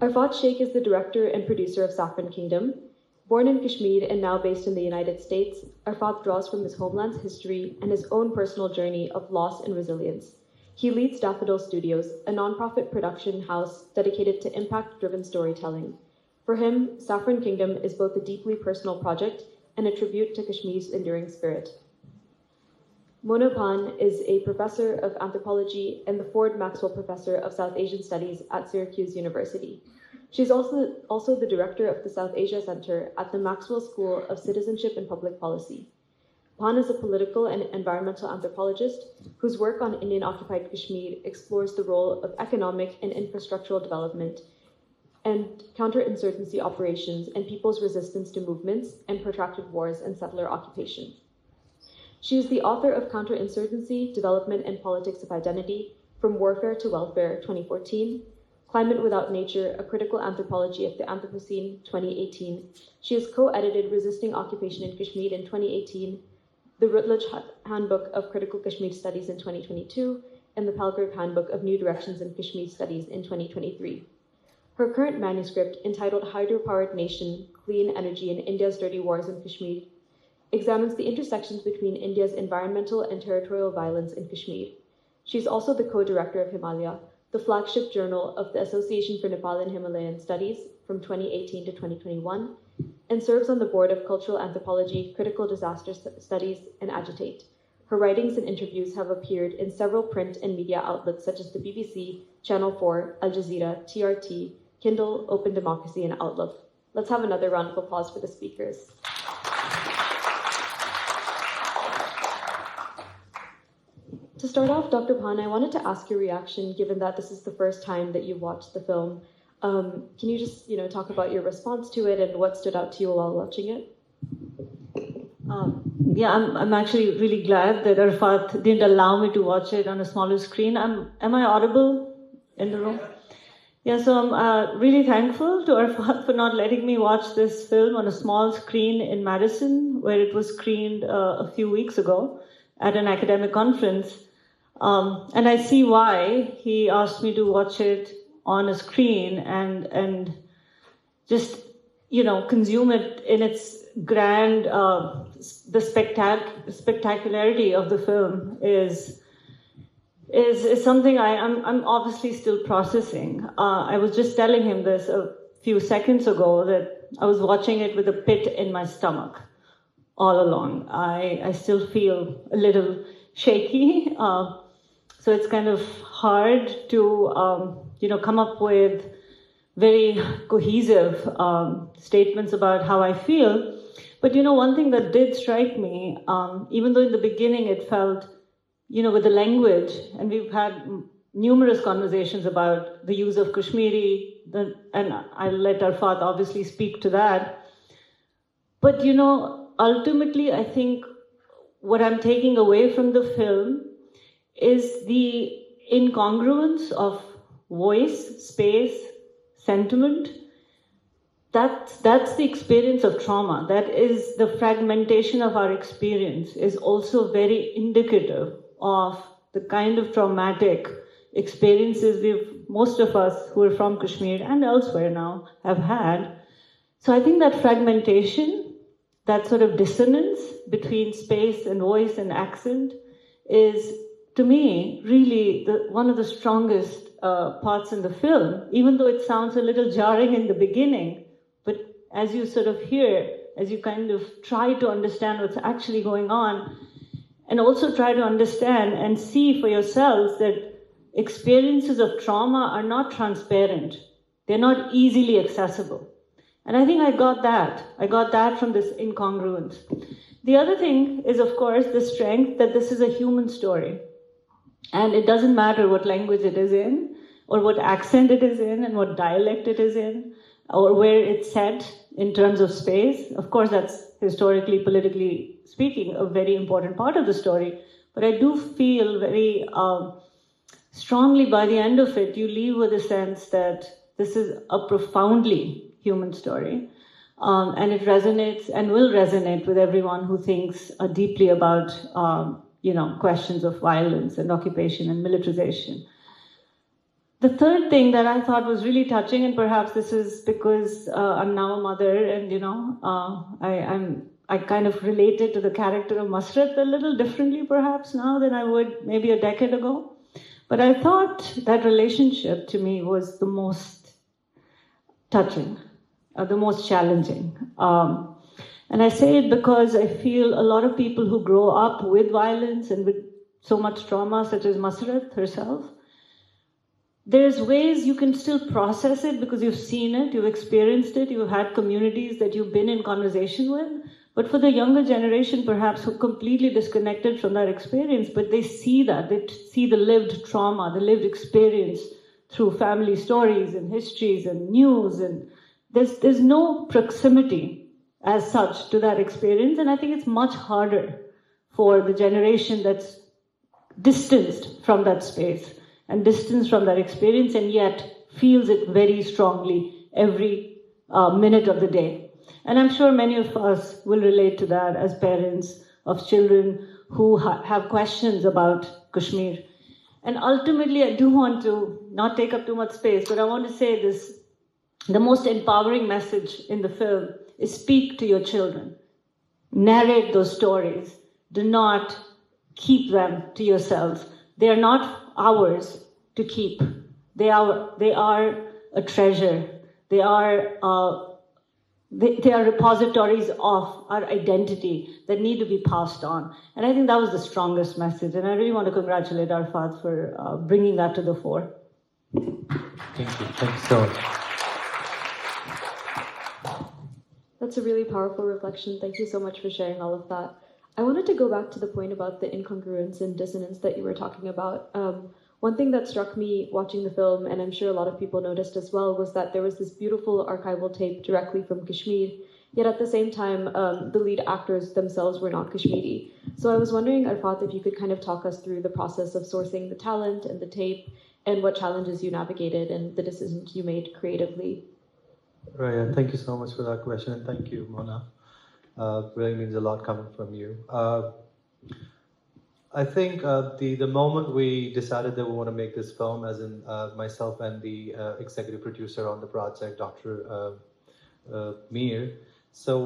Arfat Sheikh is the director and producer of Saffron Kingdom. Born in Kashmir and now based in the United States, Arfat draws from his homeland's history and his own personal journey of loss and resilience. He leads Daffodil Studios, a nonprofit production house dedicated to impact-driven storytelling. For him, Saffron Kingdom is both a deeply personal project and a tribute to Kashmir's enduring spirit. Mona Bhan is a professor of anthropology and the Ford-Maxwell Professor of South Asian Studies at Syracuse University. She's also the director of the South Asia Center at the Maxwell School of Citizenship and Public Policy. Bhan is a political and environmental anthropologist whose work on Indian-occupied Kashmir explores the role of economic and infrastructural development and counterinsurgency operations and people's resistance to movements and protracted wars and settler occupation. She is the author of Counterinsurgency, Development and Politics of Identity, From Warfare to Welfare, 2014, Climate Without Nature, A Critical Anthropology of the Anthropocene, 2018. She has co-edited Resisting Occupation in Kashmir in 2018, the Routledge Handbook of Critical Kashmir Studies in 2022, and the Palgrave Handbook of New Directions in Kashmir Studies in 2023. Her current manuscript, entitled Hydropowered Nation, Clean Energy and India's Dirty Wars in Kashmir, examines the intersections between India's environmental and territorial violence in Kashmir. She's also the co-director of Himalaya, the flagship journal of the Association for Nepal and Himalayan Studies from 2018 to 2021, and serves on the board of Cultural Anthropology, Critical Disaster Studies, and Agitate. Her writings and interviews have appeared in several print and media outlets such as the BBC, Channel 4, Al Jazeera, TRT, Kindle, Open Democracy, and Outlook. Let's have another round of applause for the speakers. To start off, Dr. Bhan, I wanted to ask your reaction, given that this is the first time that you've watched the film. Can you just, talk about your response to it and what stood out to you while watching it? I'm actually really glad that Arfat didn't allow me to watch it on a smaller screen. Am I audible in the room? Yeah, so I'm really thankful to Arfat for not letting me watch this film on a small screen in Madison, where it was screened a few weeks ago at an academic conference. And I see why he asked me to watch it on a screen and just, consume it in its grand, the spectacularity of the film is something I'm obviously still processing. I was just telling him this a few seconds ago, that I was watching it with a pit in my stomach all along. I still feel a little shaky. So it's kind of hard to, come up with very cohesive statements about how I feel. But, one thing that did strike me, even though in the beginning it felt, with the language, and we've had numerous conversations about the use of Kashmiri, and I'll let Arfat obviously speak to that. But, ultimately, I think what I'm taking away from the film is the incongruence of voice, space, sentiment. That's the experience of trauma. That is the fragmentation of our experience is also very indicative of the kind of traumatic experiences most of us who are from Kashmir and elsewhere now have had. So I think that fragmentation, that sort of dissonance between space and voice and accent is, to me, really one of the strongest parts in the film, even though it sounds a little jarring in the beginning. But as you sort of hear, as you kind of try to understand what's actually going on, and also try to understand and see for yourselves that experiences of trauma are not transparent. They're not easily accessible. And I think I got that. I got that from this incongruence. The other thing is, of course, the strength that this is a human story. And it doesn't matter what language it is in, or what accent it is in, and what dialect it is in, or where it's set in terms of space. Of course, that's historically, politically speaking, a very important part of the story. But I do feel very strongly by the end of it, you leave with a sense that this is a profoundly human story. And it resonates and will resonate with everyone who thinks deeply about questions of violence and occupation and militarization. The third thing that I thought was really touching, and perhaps this is because I'm now a mother, and I kind of related to the character of Masrat a little differently perhaps now than I would maybe a decade ago. But I thought that relationship to me was the most touching, the most challenging. And I say it because I feel a lot of people who grow up with violence and with so much trauma, such as Masrat herself, there's ways you can still process it because you've seen it, you've experienced it, you've had communities that you've been in conversation with. But for the younger generation, perhaps, who completely disconnected from that experience, but they see that, they see the lived trauma, the lived experience through family stories and histories and news, and there's no proximity as such to that experience. And I think it's much harder for the generation that's distanced from that space and distanced from that experience, and yet feels it very strongly every minute of the day. And I'm sure many of us will relate to that as parents of children who have questions about Kashmir. And ultimately, I do want to not take up too much space, but I want to say this. The most empowering message in the film is speak to your children. Narrate those stories. Do not keep them to yourselves. They are not ours to keep. They are a treasure. They are repositories of our identity that need to be passed on. And I think that was the strongest message. And I really want to congratulate Arfat for bringing that to the fore. Thank you. Thank you so much. That's a really powerful reflection. Thank you so much for sharing all of that. I wanted to go back to the point about the incongruence and dissonance that you were talking about. One thing that struck me watching the film, and I'm sure a lot of people noticed as well, was that there was this beautiful archival tape directly from Kashmir, yet at the same time, the lead actors themselves were not Kashmiri. So I was wondering, Arfat, if you could kind of talk us through the process of sourcing the talent and the tape, and what challenges you navigated and the decisions you made creatively. Right, and thank you so much for that question, and thank you, Mona. Really means a lot coming from you. I think the moment we decided that we want to make this film, as in myself and the executive producer on the project, Dr. Mir, so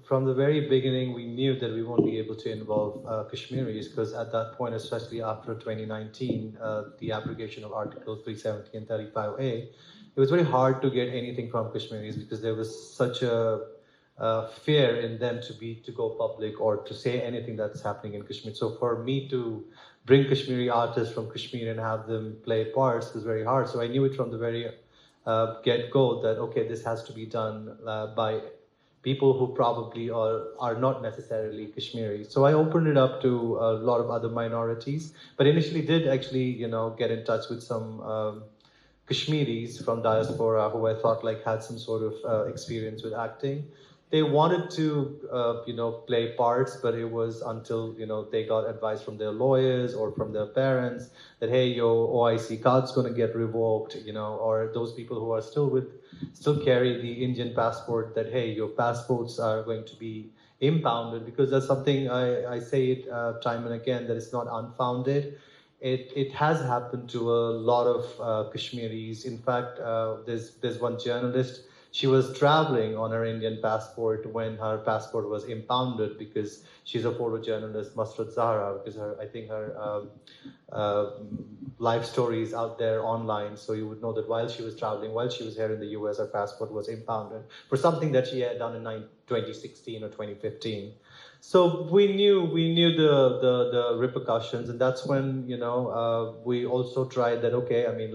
from the very beginning, we knew that we won't be able to involve Kashmiris, because at that point, especially after 2019, the abrogation of Articles 370 and 35A, it was very hard to get anything from Kashmiris because there was such a fear in them to go public or to say anything that's happening in Kashmir. So for me to bring Kashmiri artists from Kashmir and have them play parts was very hard. So I knew it from the very get-go that, okay, this has to be done by people who probably are not necessarily Kashmiri. So I opened it up to a lot of other minorities, but initially did actually, get in touch with some Kashmiris from diaspora who I thought had some sort of experience with acting. They wanted to, play parts, but it was until, they got advice from their lawyers or from their parents that, hey, your OIC card's going to get revoked, or those people who are still carry the Indian passport, that, hey, your passports are going to be impounded, because that's something I say it time and again, that it's not unfounded. It has happened to a lot of Kashmiris. In fact, there's one journalist. She was traveling on her Indian passport when her passport was impounded because she's a photojournalist, Masrat Zahra, because I think her life story is out there online. So you would know that while she was traveling, while she was here in the US, her passport was impounded for something that she had done in 2016 or 2015. So we knew the repercussions, and that's when we also tried that. Okay, I mean,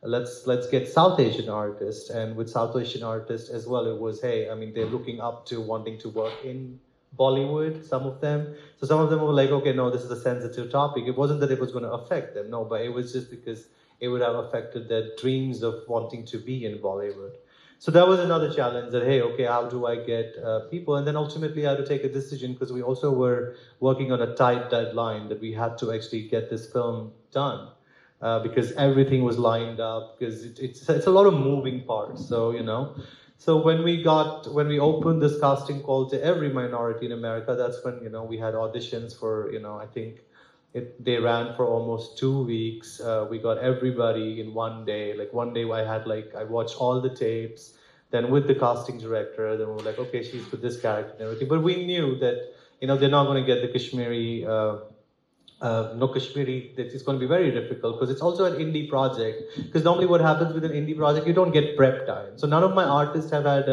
let's get South Asian artists, and with South Asian artists as well, it was, hey, I mean, they're looking up to wanting to work in Bollywood, some of them. So some of them were like, okay, no, this is a sensitive topic. It wasn't that it was going to affect them, no, but it was just because it would have affected their dreams of wanting to be in Bollywood. So that was another challenge, that, hey, okay, how do I get people? And then ultimately I had to take a decision, because we also were working on a tight deadline that we had to actually get this film done. Because everything was lined up, because it's a lot of moving parts. So, so when we opened this casting call to every minority in America, that's when, we had auditions for, I think They ran for almost 2 weeks. We got everybody in one day. Like one day I watched all the tapes, then with the casting director, then we were like, okay, she's with this character and everything. But we knew that, they're not going to get the Kashmiri, no Kashmiri, that it's going to be very difficult because it's also an indie project. Because normally what happens with an indie project, you don't get prep time. So none of my artists have had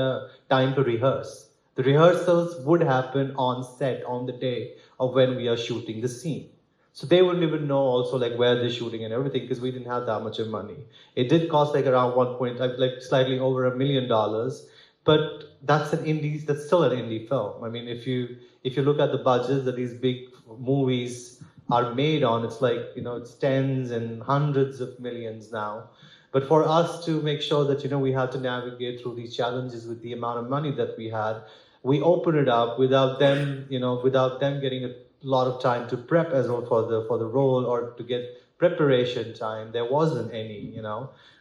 time to rehearse. The rehearsals would happen on set on the day of when we are shooting the scene. So they wouldn't even know also like where they're shooting and everything because we didn't have that much of money. It did cost like around like slightly over $1 million, but that's still an indie film. I mean, if you look at the budgets that these big movies are made on, it's like, it's tens and hundreds of millions now. But for us to make sure that, we had to navigate through these challenges with the amount of money that we had, we opened it up without them getting a lot of time to prep as well for the role or to get preparation time. There wasn't any,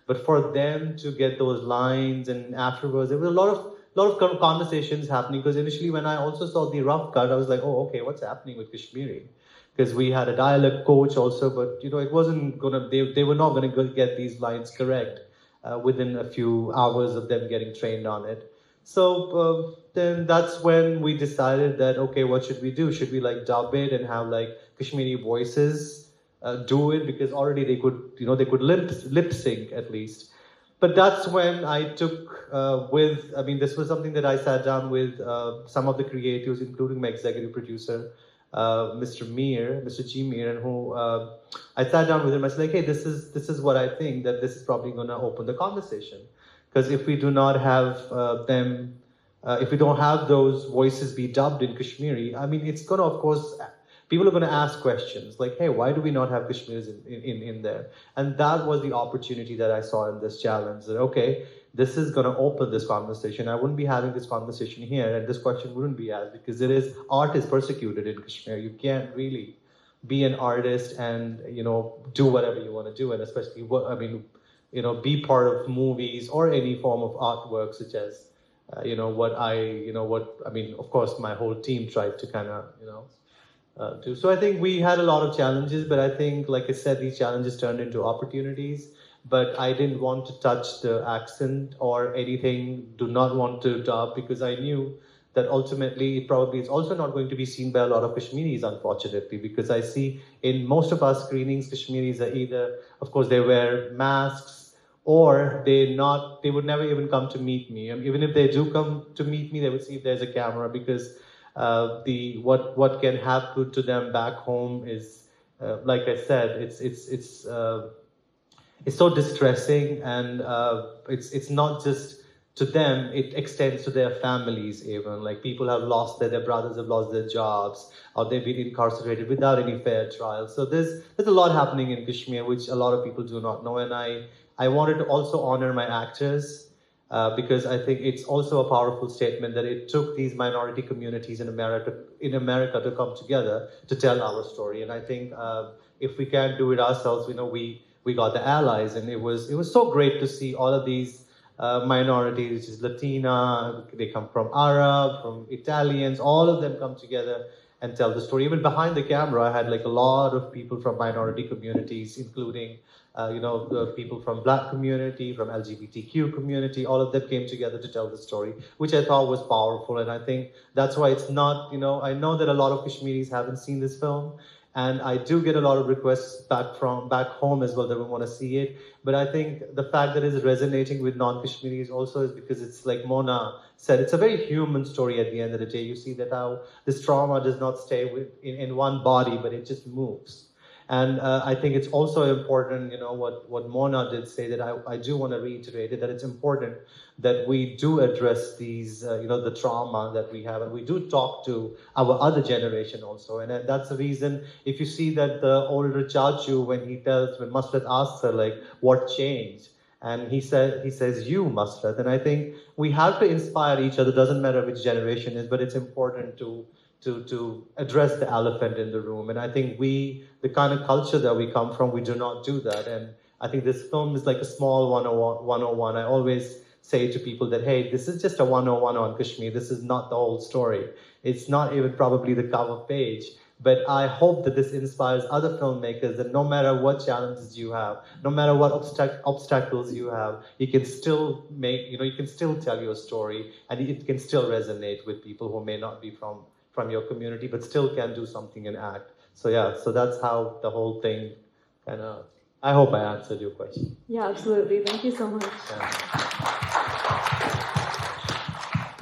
But for them to get those lines and afterwards, there was a lot of conversations happening because initially when I also saw the rough cut, I was like, oh, okay, what's happening with Kashmiri? Because we had a dialect coach also, but it wasn't gonna. They were not gonna get these lines correct within a few hours of them getting trained on it. So then that's when we decided that, okay, what should we do? Should we like dub it and have like Kashmiri voices do it? Because already they could lip sync at least. But that's when I took this was something that I sat down with some of the creatives, including my executive producer, Mr. G. Mir, and who I sat down with him. I said, like, hey, this is what I think that this is probably going to open the conversation. Because if we do not have if we don't have those voices be dubbed in Kashmiri, I mean, it's going to, of course, people are going to ask questions like, hey, why do we not have Kashmiris in there? And that was the opportunity that I saw in this challenge. That, okay, this is going to open this conversation. I wouldn't be having this conversation here, and this question wouldn't be asked because art is persecuted in Kashmir. You can't really be an artist and, do whatever you want to do, and especially, be part of movies or any form of artwork, such as, of course, my whole team tried to kind of, do. So I think we had a lot of challenges, but I think, like I said, these challenges turned into opportunities. But I didn't want to touch the accent or anything, do not want to dub, because I knew that ultimately it probably is also not going to be seen by a lot of Kashmiris, unfortunately, because I see in most of our screenings, Kashmiris are either, of course, they wear masks, or they would never even come to meet me. And even if they do come to meet me, they would see if there's a camera, because what can happen to them back home is, like I said, it's so distressing, and it's not just to them, it extends to their families even. Like people have lost their brothers have lost their jobs, or they've been incarcerated without any fair trial. So there's a lot happening in Kashmir, which a lot of people do not know. And I wanted to also honor my actors, because I think it's also a powerful statement that it took these minority communities in America to come together to tell our story. And I think if we can't do it ourselves, we got the allies, and it was so great to see all of these minorities, which is Latina, they come from Arab, from Italians, all of them come together and tell the story. Even behind the camera, I had like a lot of people from minority communities, including the people from Black community, from LGBTQ community, all of them came together to tell the story, which I thought was powerful. And I think that's why it's not, I know that a lot of Kashmiris haven't seen this film, and I do get a lot of requests back home as well that we want to see it. But I think the fact that it's resonating with non-Kashmiris also is because it's like Mona said, it's a very human story at the end of the day. You see that how this trauma does not stay in one body, but it just moves. And I think it's also important, what Mona did say, that I do want to reiterate it, that it's important that we do address these, the trauma that we have, and we do talk to our other generation also. And that's the reason, if you see that the older Chachu, when Masrat asks her, like, what changed? And he says, you, Masrat. And I think we have to inspire each other, doesn't matter which generation it is, but it's important to address the elephant in the room. And I think the kind of culture that we come from, we do not do that. And I think this film is like a small 101. I always say to people that, hey, this is just a 101 on Kashmir. This is not the whole story. It's not even probably the cover page. But I hope that this inspires other filmmakers that no matter what challenges you have, no matter what obstacles you have, you can still you can still tell your story, and it can still resonate with people who may not be from your community, but still can do something and act. So yeah, so that's how the whole thing kind of, I hope I answered your question. Yeah, absolutely. Thank you so much. Yeah.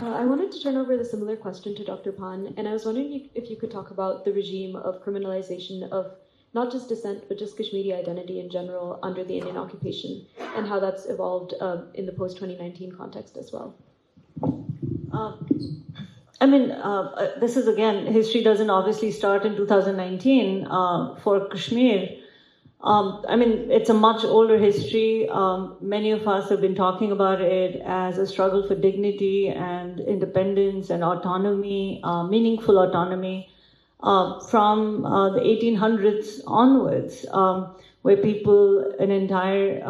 I wanted to turn over the similar question to Dr. Bhan, and I was wondering if you could talk about the regime of criminalization of not just dissent, but just Kashmiri identity in general under the Indian occupation, and how that's evolved in the post-2019 context as well. This is again, history doesn't obviously start in 2019 for Kashmir. It's a much older history. Many of us have been talking about it as a struggle for dignity and independence and autonomy, meaningful autonomy, from the 1800s onwards, where people, an entire,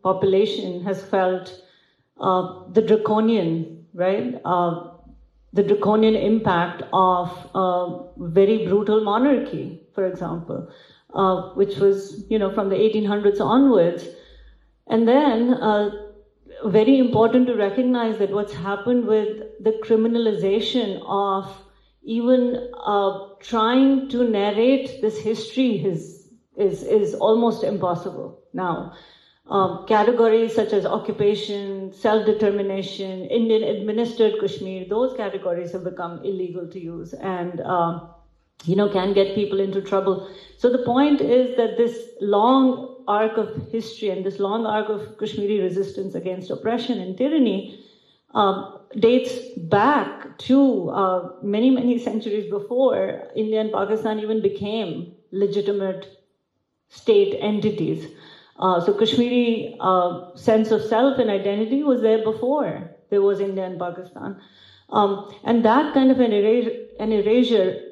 population has felt the draconian, right? The draconian impact of a very brutal monarchy, for example. Which was, from the 1800s onwards. And then, very important to recognize that what's happened with the criminalization of even trying to narrate this history is almost impossible now. Categories such as occupation, self-determination, Indian-administered Kashmir, those categories have become illegal to use and can get people into trouble. So the point is that this long arc of history and this long arc of Kashmiri resistance against oppression and tyranny dates back to many, many centuries before India and Pakistan even became legitimate state entities. So Kashmiri sense of self and identity was there before there was India and Pakistan. And that kind of an erasure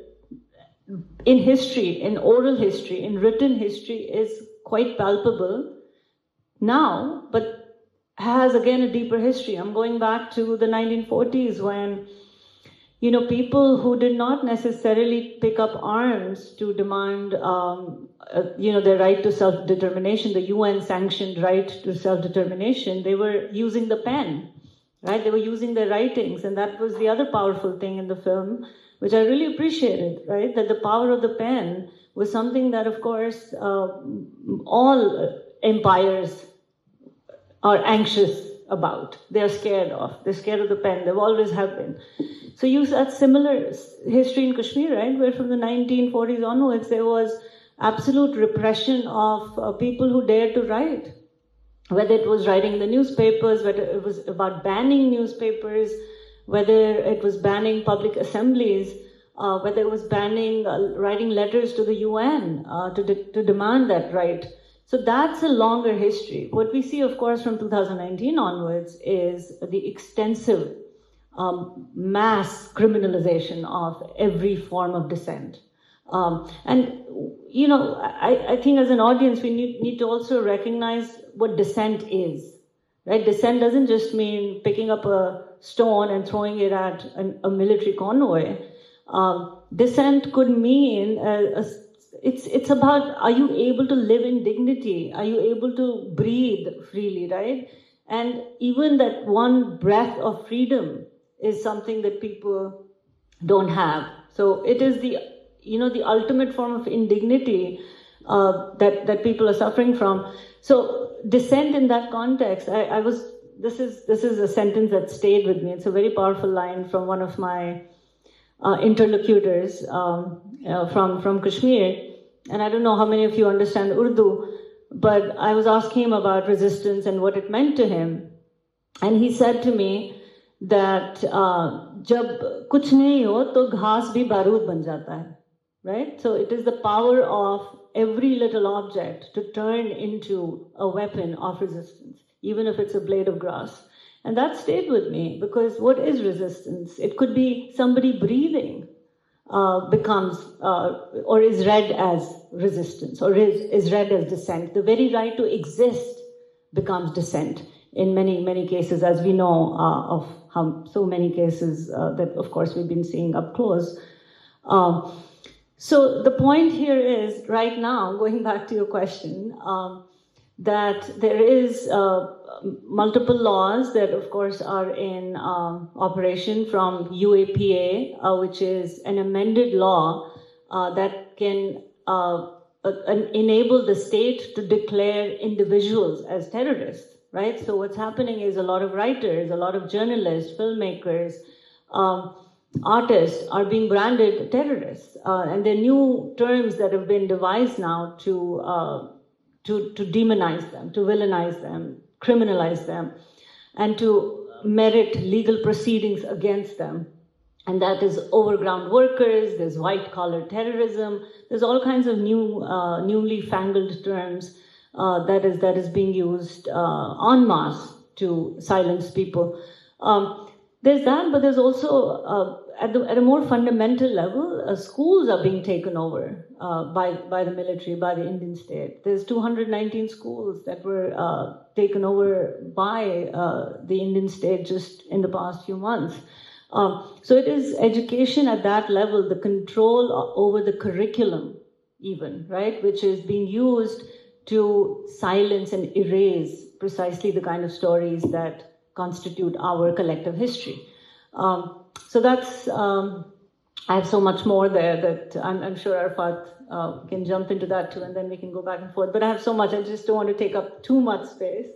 in history, in oral history, in written history is quite palpable now, but has again a deeper history. I'm going back to the 1940s when, people who did not necessarily pick up arms to demand, their right to self-determination, the UN-sanctioned right to self-determination, they were using the pen, right? They were using their writings, and that was the other powerful thing in the film, which I really appreciated, right? That the power of the pen was something that, of course, all empires are anxious about. They're scared of. They're scared of the pen. They've always have been. So you had similar history in Kashmir, right? Where from the 1940s onwards, there was absolute repression of people who dared to write. Whether it was writing in the newspapers, whether it was about banning newspapers, whether it was banning public assemblies, whether it was banning writing letters to the UN to demand that right. So that's a longer history. What we see, of course, from 2019 onwards is the extensive mass criminalization of every form of dissent. I think as an audience, we need to also recognize what dissent is. Right? Dissent doesn't just mean picking up a stone and throwing it at a military convoy. Dissent could mean it's about, are you able to live in dignity? Are you able to breathe freely, right? And even that one breath of freedom is something that people don't have. So it is the ultimate form of indignity that people are suffering from. So dissent in that context, this is a sentence that stayed with me. It's a very powerful line from one of my interlocutors from Kashmir. And I don't know how many of you understand Urdu, but I was asking him about resistance and what it meant to him. And he said to me that jab kuch nahi ho to ghas bhi barood ban jata hai, right? So it is the power of every little object to turn into a weapon of resistance, even if it's a blade of grass. And that stayed with me, because what is resistance? It could be somebody breathing becomes or is read as resistance, or is read as dissent. The very right to exist becomes dissent in many, many cases, as we know of how so many cases that, of course, we've been seeing up close. So the point here is, right now, going back to your question, that there is multiple laws that, of course, are in operation from UAPA, which is an amended law that can enable the state to declare individuals as terrorists, right? So what's happening is a lot of writers, a lot of journalists, filmmakers, artists are being branded terrorists. And there are new terms that have been devised now to demonize them, to villainize them, criminalize them, and to merit legal proceedings against them. And that is overground workers, there's white-collar terrorism, there's all kinds of newly fangled terms that is being used en masse to silence people. There's that, but there's also, at a more fundamental level, schools are being taken over by the military, by the Indian state. There's 219 schools that were taken over by the Indian state just in the past few months. So it is education at that level, the control over the curriculum even, right, which is being used to silence and erase precisely the kind of stories that constitute our collective history. So that's, I have so much more there that I'm sure Arfat can jump into that too, and then we can go back and forth. But I have so much, I just don't want to take up too much space.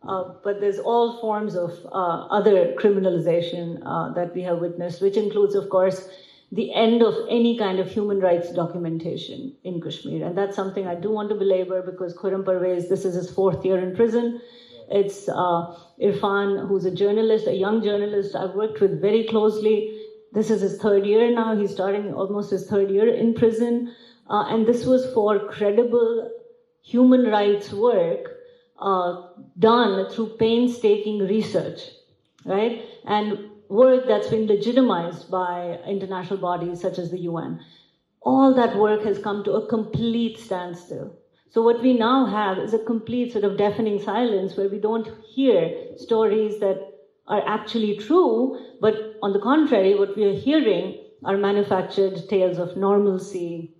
But there's all forms of other criminalization that we have witnessed, which includes, of course, the end of any kind of human rights documentation in Kashmir. And that's something I do want to belabor because Khurram Parvez, this is his 4th year in prison. It's Irfan, who's a journalist, a young journalist I've worked with very closely. This is his 3rd year now. He's starting almost his 3rd year in prison. And this was for credible human rights work done through painstaking research, right? And work that's been legitimized by international bodies such as the UN. All that work has come to a complete standstill. So what we now have is a complete sort of deafening silence where we don't hear stories that are actually true, but on the contrary, what we are hearing are manufactured tales of normalcy,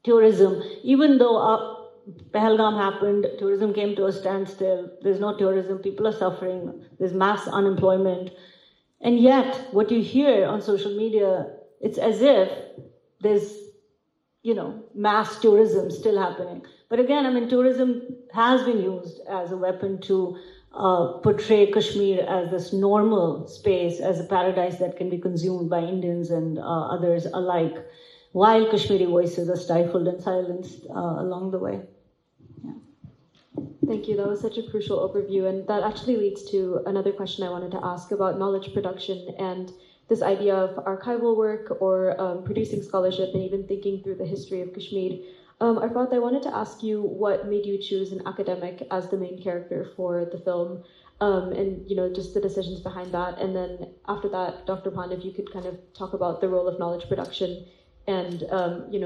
tourism. Even though Pahalgam happened, tourism came to a standstill, there's no tourism, people are suffering, there's mass unemployment. And yet, what you hear on social media, it's as if there's, mass tourism still happening. But again, I mean, tourism has been used as a weapon to portray Kashmir as this normal space, as a paradise that can be consumed by Indians and others alike, while Kashmiri voices are stifled and silenced along the way. Yeah. Thank you. That was such a crucial overview. And that actually leads to another question I wanted to ask about knowledge production and this idea of archival work or producing scholarship and even thinking through the history of Kashmir. Arfat, I wanted to ask you what made you choose an academic as the main character for the film, and just the decisions behind that. And then after that, Dr. Bhan, if you could kind of talk about the role of knowledge production and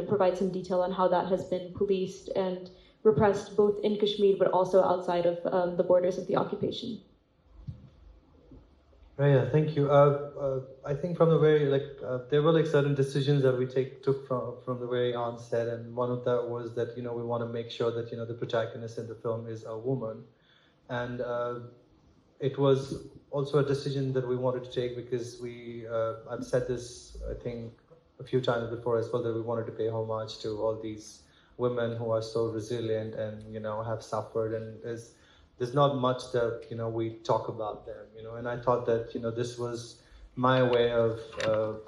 provide some detail on how that has been policed and repressed both in Kashmir but also outside of the borders of the occupation. Right, yeah, thank you. I think from the very there were certain decisions that we took from the very onset, and one of that was that we want to make sure that the protagonist in the film is a woman, and it was also a decision that we wanted to take because I've said this I think a few times before as well, that we wanted to pay homage to all these women who are so resilient and have suffered, and there's not much that we talk about them, and I thought that this was my way of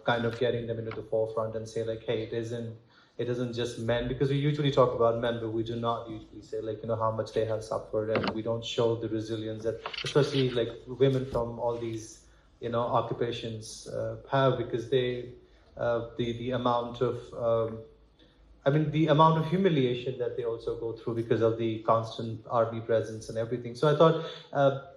kind of getting them into the forefront and say hey, it isn't just men, because we usually talk about men, but we do not usually say how much they have suffered, and we don't show the resilience that especially women from all these occupations have, because they the amount of the amount of humiliation that they also go through because of the constant army presence and everything. So I thought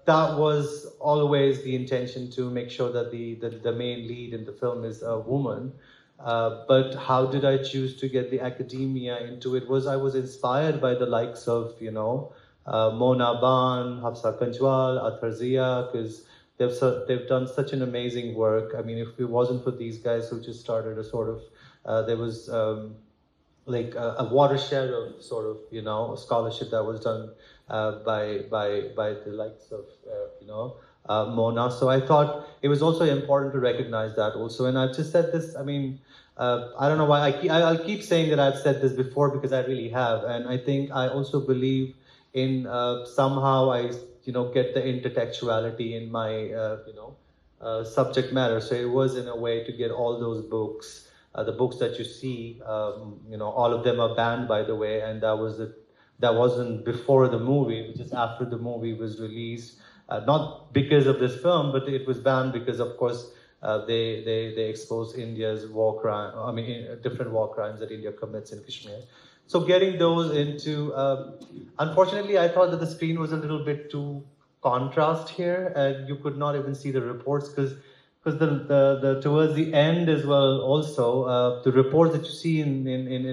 that was always the intention, to make sure that the main lead in the film is a woman. But how did I choose to get the academia into it? I was inspired by the likes of, Mona Bhan, Hafsa Kanjwal, Athar Zia, because they've done such an amazing work. I mean, if it wasn't for these guys who just started a sort of there was like a watershed of sort of, you know, scholarship that was done by the likes of, you know, Mona. So I thought it was also important to recognize that also. And I've just said this, I mean, I don't know why I'll keep saying that I've said this before, because I really have. And I think I also believe in somehow I, you know, get the intertextuality in my, you know, subject matter. So it was in a way to get all those books. The books that you see, you know, all of them are banned, by the way, and that wasn't before the movie, which is after the movie was released. Not because of this film, but it was banned because, of course, they expose India's war crime. I mean, different war crimes that India commits in Kashmir. So getting those into, unfortunately, I thought that the screen was a little bit too contrast here, and you could not even see the reports because the towards the end as well also, the reports that you see in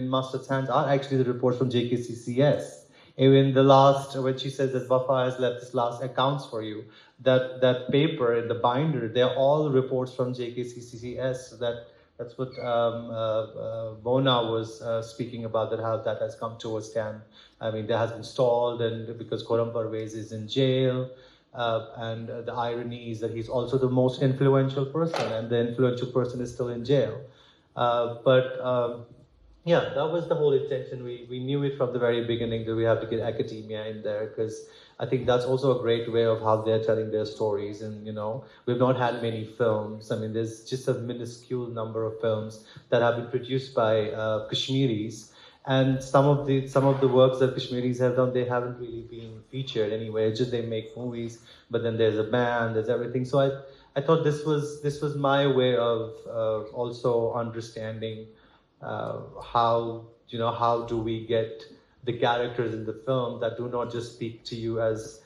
Masrat's hands are actually the reports from JKCCS. Even the last, when she says that Wafa has left this last accounts for you, that paper in the binder, they're all reports from JKCCS. So that's what Mona was speaking about, that how that has come to a stand. I mean, that has been stalled, and because Khurram Parvez is in jail. And the irony is that he's also the most influential person, and the influential person is still in jail. Yeah, that was the whole intention. We knew it from the very beginning that we have to get academia in there, because I think that's also a great way of how they're telling their stories. And, you know, we've not had many films. I mean, there's just a minuscule number of films that have been produced by Kashmiris. And some of the works that Kashmiris have done, they haven't really been featured anyway. It's just they make movies, but then there's a band, there's everything. So I thought this was my way of also understanding how do we get the characters in the film that do not just speak to you as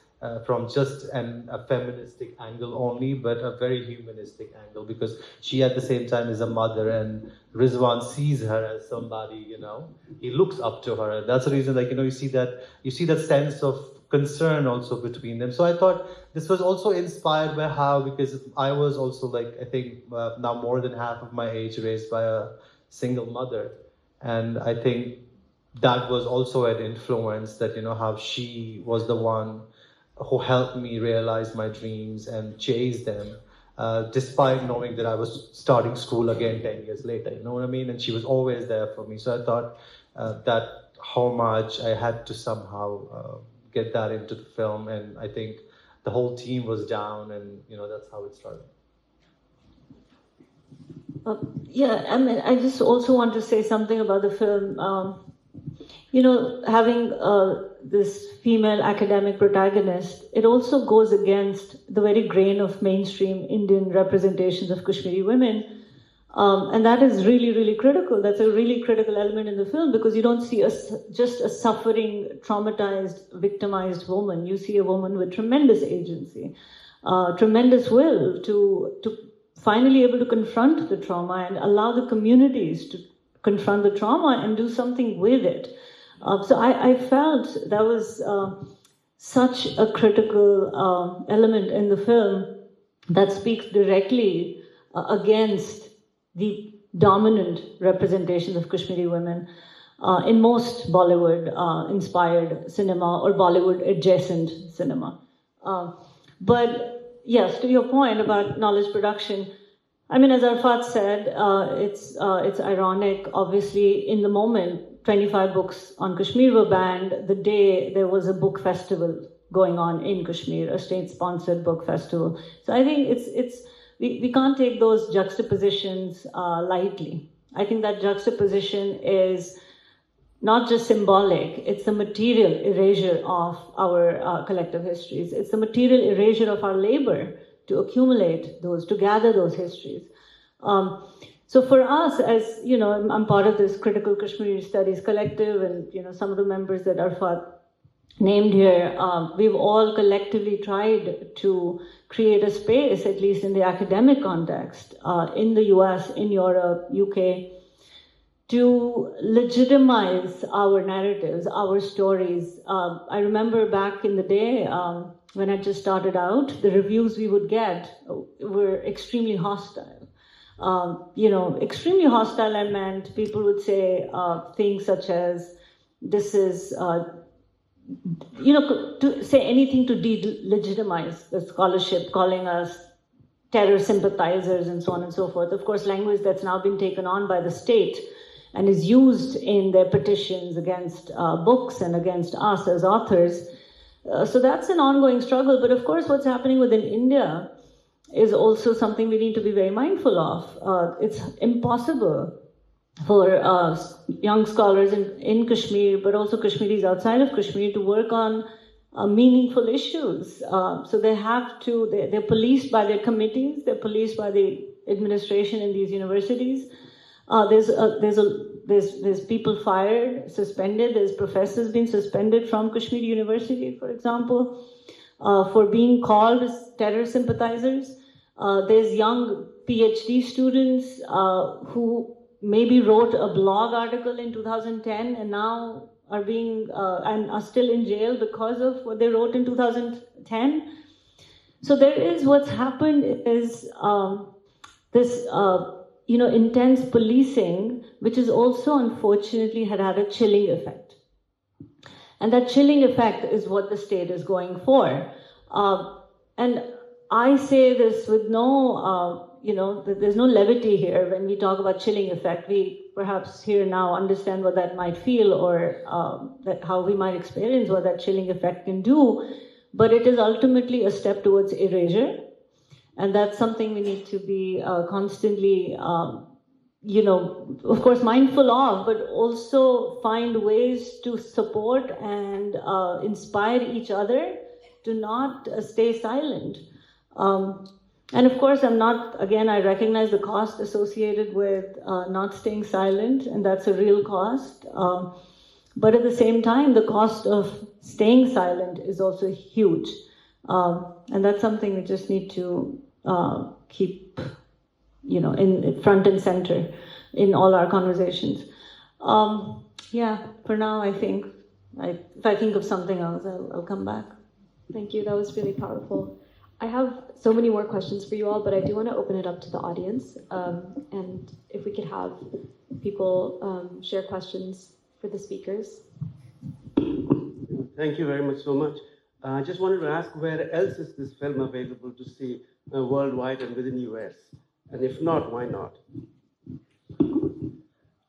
from just a feministic angle only, but a very humanistic angle, because she at the same time is a mother, and Rizwan sees her as somebody, you know, he looks up to her. And that's the reason, like, you know, you see that sense of concern also between them. So I thought this was also inspired by how, because I was also, like, I think now more than half of my age raised by a single mother. And I think that was also an influence, that, you know, how she was the one who helped me realize my dreams and chase them, despite knowing that I was starting school again 10 years later, you know what I mean? And she was always there for me. So I thought that how much I had to somehow get that into the film. And I think the whole team was down, and, you know, that's how it started. Yeah, I mean, I just also want to say something about the film. You know, having this female academic protagonist, it also goes against the very grain of mainstream Indian representations of Kashmiri women. And that is really, really critical. That's a really critical element in the film, because you don't see just a suffering, traumatized, victimized woman. You see a woman with tremendous agency, tremendous will to finally able to confront the trauma and allow the communities to confront the trauma and do something with it. So I felt that was such a critical element in the film that speaks directly against the dominant representations of Kashmiri women in most Bollywood-inspired cinema or Bollywood-adjacent cinema. But yes, to your point about knowledge production, I mean, as Arfat said, it's ironic. Obviously, in the moment, 25 books on Kashmir were banned the day there was a book festival going on in Kashmir, a state-sponsored book festival. So I think we can't take those juxtapositions lightly. I think that juxtaposition is not just symbolic, it's the material erasure of our collective histories. It's the material erasure of our labor to accumulate those, to gather those histories. So for us, as you know, I'm part of this Critical Kashmiri Studies Collective, and you know, some of the members that Arfat named here, we've all collectively tried to create a space, at least in the academic context, in the US, in Europe, UK, to legitimize our narratives, our stories. I remember back in the day, when I just started out, the reviews we would get were extremely hostile. extremely hostile I meant, people would say things such as, this is, to say anything to delegitimize the scholarship, calling us terror sympathizers and so on and so forth. Of course, language that's now been taken on by the state and is used in their petitions against books and against us as authors. So that's an ongoing struggle. But of course, what's happening within India is also something we need to be very mindful of. It's impossible for young scholars in Kashmir, but also Kashmiris outside of Kashmir, to work on meaningful issues. So they have to, they're policed by their committees, they're policed by the administration in these universities. There's people fired, suspended, there's professors being suspended from Kashmiri University, for example, for being called terror sympathizers. There's young PhD students who maybe wrote a blog article in 2010 and now are being and are still in jail because of what they wrote in 2010. So there is, what's happened is this intense policing, which is also unfortunately had a chilling effect. And that chilling effect is what the state is going for. And I say this with no, there's no levity here when we talk about chilling effect. We perhaps here now understand what that might feel, or how we might experience what that chilling effect can do. But it is ultimately a step towards erasure. And that's something we need to be constantly, of course, mindful of, but also find ways to support and inspire each other to not stay silent. And of course, I recognize the cost associated with not staying silent, and that's a real cost. But at the same time, the cost of staying silent is also huge. And that's something we just need to keep, in front and center in all our conversations. For now, I think, if I think of something else, I'll come back. Thank you, that was really powerful. I have so many more questions for you all, but I do want to open it up to the audience. And if we could have people share questions for the speakers. Thank you very much so much. I just wanted to ask, where else is this film available to see worldwide and within US? And if not, why not?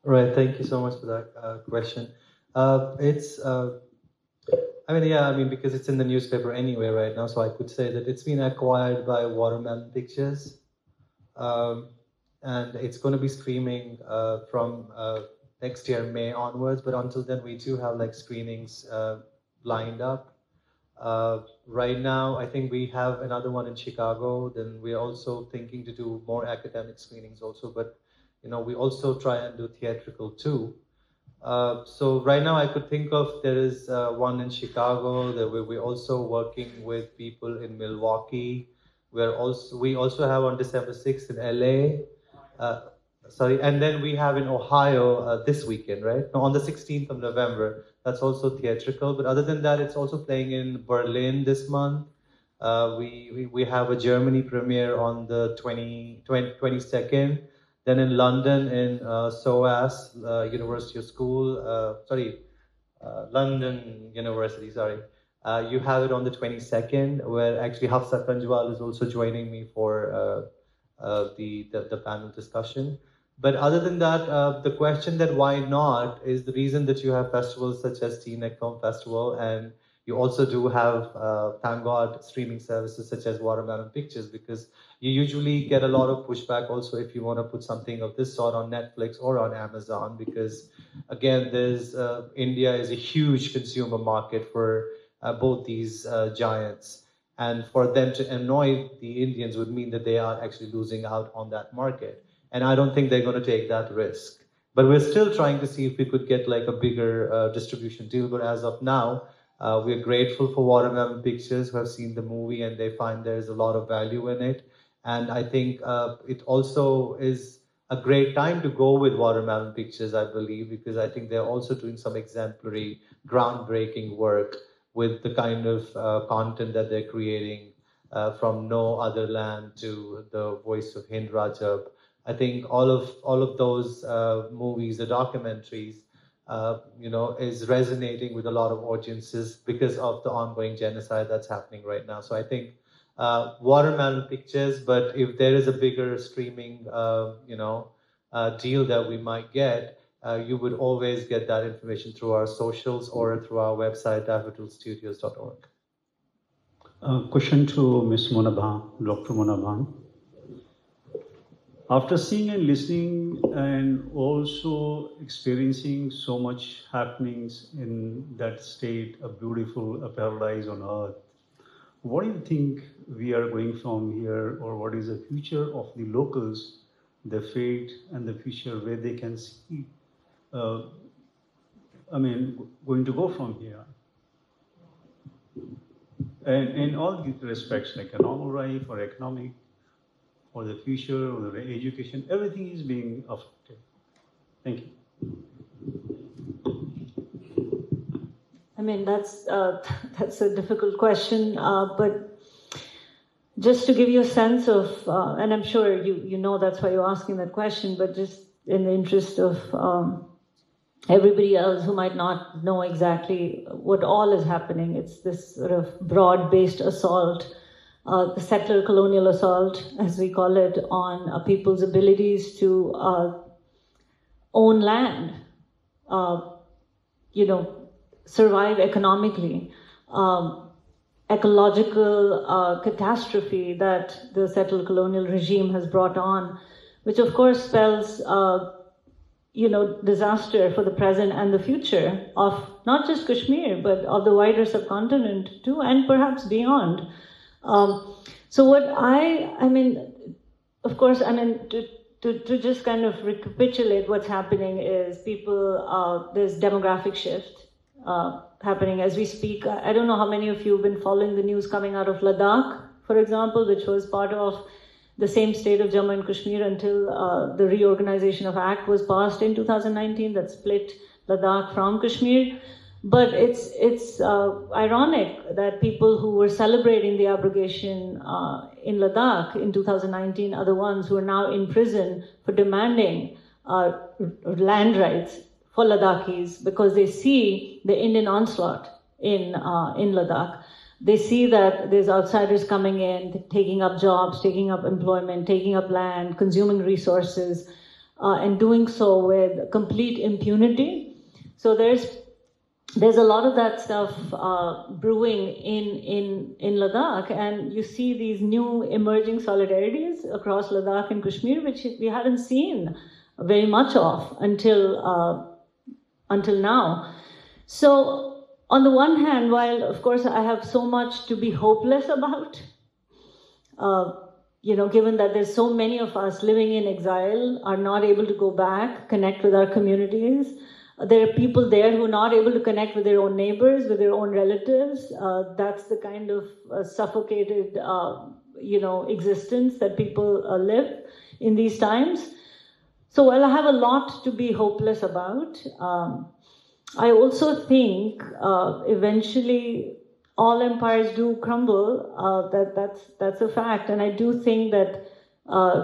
Right, thank you so much for that question. Because it's in the newspaper anyway right now, so I could say that it's been acquired by Watermelon Pictures. And it's going to be streaming from next year, May onwards. But until then, we do have screenings lined up. Right now, I think we have another one in Chicago. Then we're also thinking to do more academic screenings also. But, we also try and do theatrical too. So right now I could think of, there is one in Chicago, we're also working with people in Milwaukee. We also have on December 6th in LA. And then we have in Ohio this weekend, right? No, on the 16th of November. That's also theatrical. But other than that, it's also playing in Berlin this month. We have a Germany premiere on the 22nd. Then in London, in SOAS University of School, London University, you have it on the 22nd, where actually Hafsa Kanjwal is also joining me for the panel discussion. But other than that, the question that why not is the reason that you have festivals such as Teaneck Film Festival, and you also do have, thank God, streaming services such as Watermelon Pictures, because you usually get a lot of pushback also if you want to put something of this sort on Netflix or on Amazon, because again, India is a huge consumer market for both these giants. And for them to annoy the Indians would mean that they are actually losing out on that market. And I don't think they're going to take that risk. But we're still trying to see if we could get a bigger distribution deal. But as of now, we're grateful for Watermelon Pictures who have seen the movie and they find there's a lot of value in it. And I think it also is a great time to go with Watermelon Pictures, I believe, because I think they're also doing some exemplary, groundbreaking work with the kind of content that they're creating, from No Other Land to The Voice of Hind Rajab, I think all of those movies, the documentaries, is resonating with a lot of audiences because of the ongoing genocide that's happening right now. So I think watermelon pictures, but if there is a bigger streaming, deal that we might get, you would always get that information through our socials or through our website, daffodilstudios.org. Question to Ms. Mona Bhan, Dr. Mona Bhan. After seeing and listening and also experiencing so much happenings in that state, a beautiful paradise on earth, what do you think we are going from here, or what is the future of the locals, their fate and the future, where they can see, going to go from here? And in all respects, like a normal life or economic, or the future, or the education, everything is being affected. Thank you. I mean, that's a difficult question, but just to give you a sense of, and I'm sure you know that's why you're asking that question, but just in the interest of everybody else who might not know exactly what all is happening, it's this sort of broad-based assault, the settler colonial assault, as we call it, on people's abilities to own land, survive economically, ecological catastrophe that the settler colonial regime has brought on, which of course spells disaster for the present and the future of not just Kashmir, but of the wider subcontinent too, and perhaps beyond. So what to just kind of recapitulate what's happening is there's demographic shift happening as we speak. I don't know how many of you have been following the news coming out of Ladakh, for example, which was part of the same state of Jammu and Kashmir until the reorganization of Act was passed in 2019 that split Ladakh from Kashmir. But it's ironic that people who were celebrating the abrogation in Ladakh in 2019 are the ones who are now in prison for demanding land rights for Ladakhis, because they see the Indian onslaught in Ladakh. They see that there's outsiders coming in, taking up jobs, taking up employment, taking up land, consuming resources, and doing so with complete impunity. So there's a lot of that stuff brewing in Ladakh, and you see these new emerging solidarities across Ladakh and Kashmir, which we hadn't seen very much of until now. So on the one hand, while of course I have so much to be hopeless about, given that there's so many of us living in exile, are not able to go back, connect with our communities. There are people there who are not able to connect with their own neighbors, with their own relatives. That's the kind of suffocated, existence that people live in these times. So while I have a lot to be hopeless about, I also think eventually all empires do crumble. That's a fact, and I do think that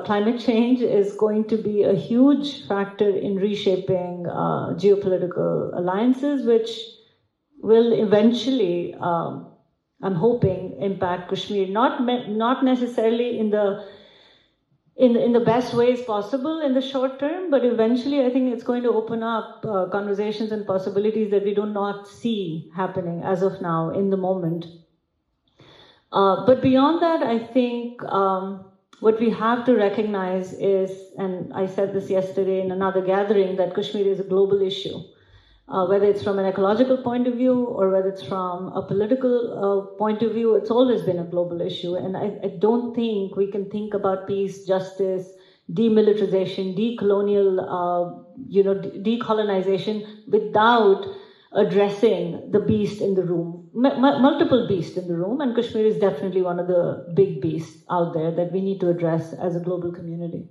climate change is going to be a huge factor in reshaping geopolitical alliances, which will eventually, I'm hoping, impact Kashmir. Not necessarily in the best ways possible in the short term, but eventually I think it's going to open up conversations and possibilities that we do not see happening as of now in the moment. But beyond that, I think what we have to recognize is, and I said this yesterday in another gathering, that Kashmir is a global issue. Whether it's from an ecological point of view or whether it's from a political point of view, it's always been a global issue. And I don't think we can think about peace, justice, demilitarization, decolonization without addressing the beast in the room, multiple beasts in the room, and Kashmir is definitely one of the big beasts out there that we need to address as a global community.